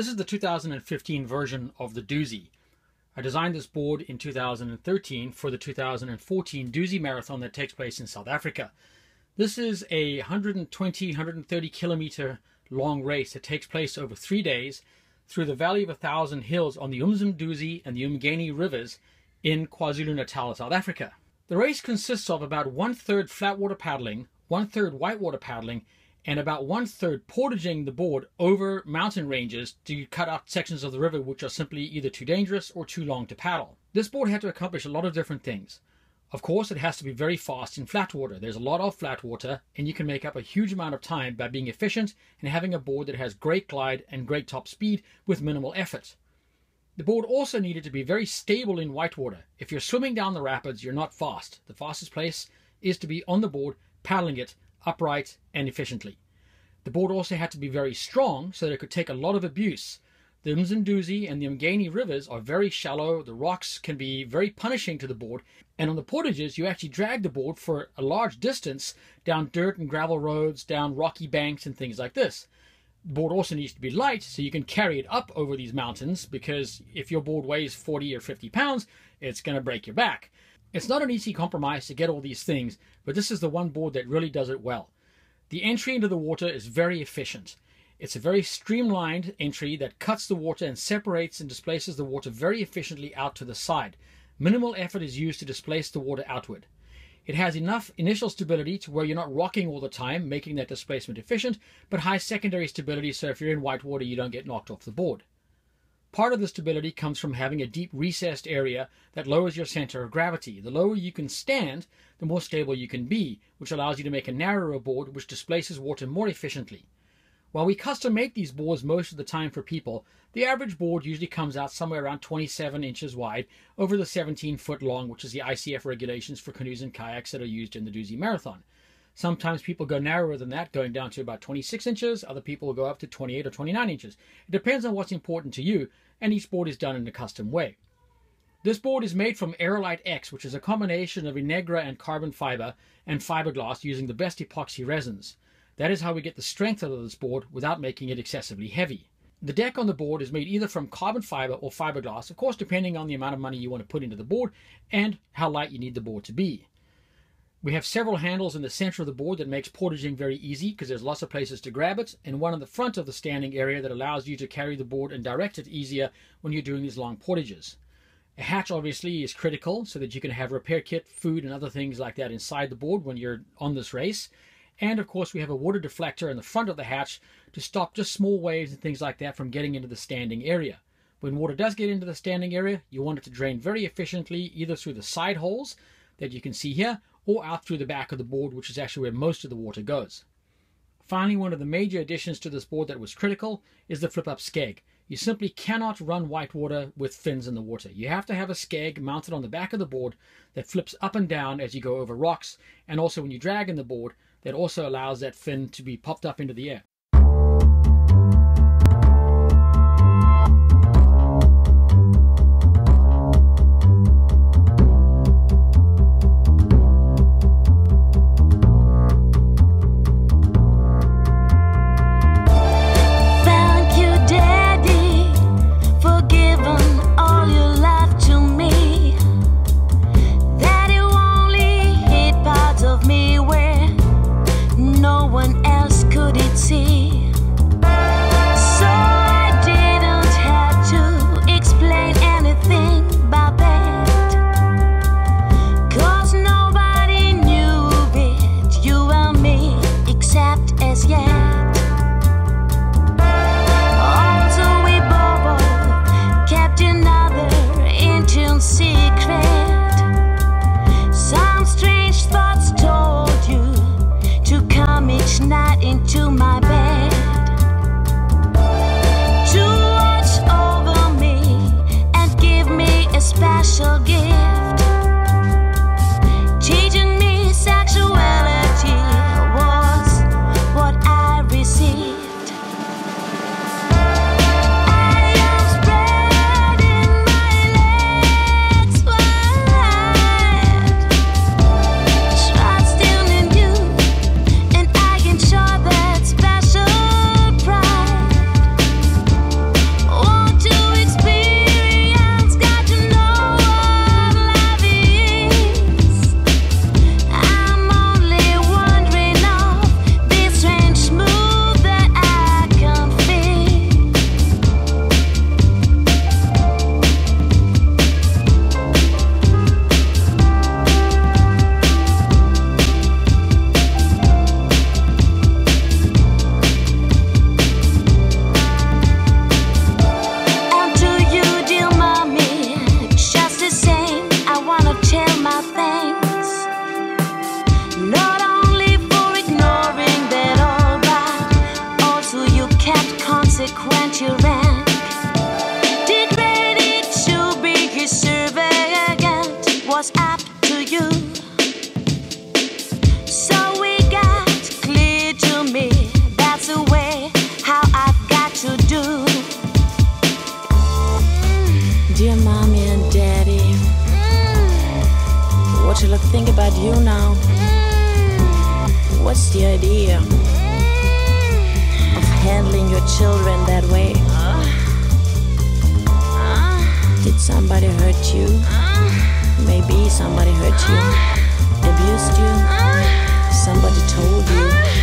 This is the 2015 version of the Dusi. I designed this board in 2013 for the 2014 Dusi Marathon that takes place in South Africa. This is a 120-130 kilometer long race that takes place over 3 days through the Valley of 1,000 Hills on the Umzimduzi and the Umgeni rivers in KwaZulu-Natal, South Africa. The race consists of about 1/3 flatwater paddling, 1/3 whitewater paddling, and about 1/3 portaging the board over mountain ranges to cut out sections of the river which are simply either too dangerous or too long to paddle. This board had to accomplish a lot of different things. Of course, it has to be very fast in flat water. There's a lot of flat water, and you can make up a huge amount of time by being efficient and having a board that has great glide and great top speed with minimal effort. The board also needed to be very stable in whitewater. If you're swimming down the rapids, you're not fast. The fastest place is to be on the board, paddling it upright and efficiently. The board also had to be very strong so that it could take a lot of abuse. The Umzinduzi and the Umgeni rivers are very shallow. The rocks can be very punishing to the board. And on the portages, you actually drag the board for a large distance down dirt and gravel roads, down rocky banks and things like this. The board also needs to be light so you can carry it up over these mountains, because if your board weighs 40 or 50 pounds, it's going to break your back. It's not an easy compromise to get all these things, but this is the one board that really does it well. The entry into the water is very efficient. It's a very streamlined entry that cuts the water and separates and displaces the water very efficiently out to the side. Minimal effort is used to displace the water outward. It has enough initial stability to where you're not rocking all the time, making that displacement efficient, but high secondary stability so if you're in white water you don't get knocked off the board. Part of the stability comes from having a deep recessed area that lowers your center of gravity. The lower you can stand, the more stable you can be, which allows you to make a narrower board which displaces water more efficiently. While we custom make these boards most of the time for people, the average board usually comes out somewhere around 27 inches wide over the 17-foot long, which is the ICF regulations for canoes and kayaks that are used in the Dusi Marathon. Sometimes people go narrower than that, going down to about 26 inches. Other people will go up to 28 or 29 inches. It depends on what's important to you, and each board is done in a custom way. This board is made from Aerolite X, which is a combination of Inegra and carbon fiber and fiberglass using the best epoxy resins. That is how we get the strength out of this board without making it excessively heavy. The deck on the board is made either from carbon fiber or fiberglass, of course depending on the amount of money you want to put into the board and how light you need the board to be. We have several handles in the center of the board that makes portaging very easy because there's lots of places to grab it, and one in the front of the standing area that allows you to carry the board and direct it easier when you're doing these long portages. A hatch obviously is critical so that you can have repair kit, food and other things like that inside the board when you're on this race. And of course we have a water deflector in the front of the hatch to stop just small waves and things like that from getting into the standing area. When water does get into the standing area, you want it to drain very efficiently either through the side holes that you can see here or out through the back of the board, which is actually where most of the water goes. Finally, one of the major additions to this board that was critical is the flip-up skeg. You simply cannot run whitewater with fins in the water. You have to have a skeg mounted on the back of the board that flips up and down as you go over rocks, and also when you drag in the board, that also allows that fin to be popped up into the air. Thank you, Daddy, for giving all your life to me. Daddy only hid parts of me where no one else could it see. Dear mommy and daddy, what shall I think about you now? What's the idea of handling your children that way? Did somebody hurt you? Maybe somebody hurt you, abused you, somebody told you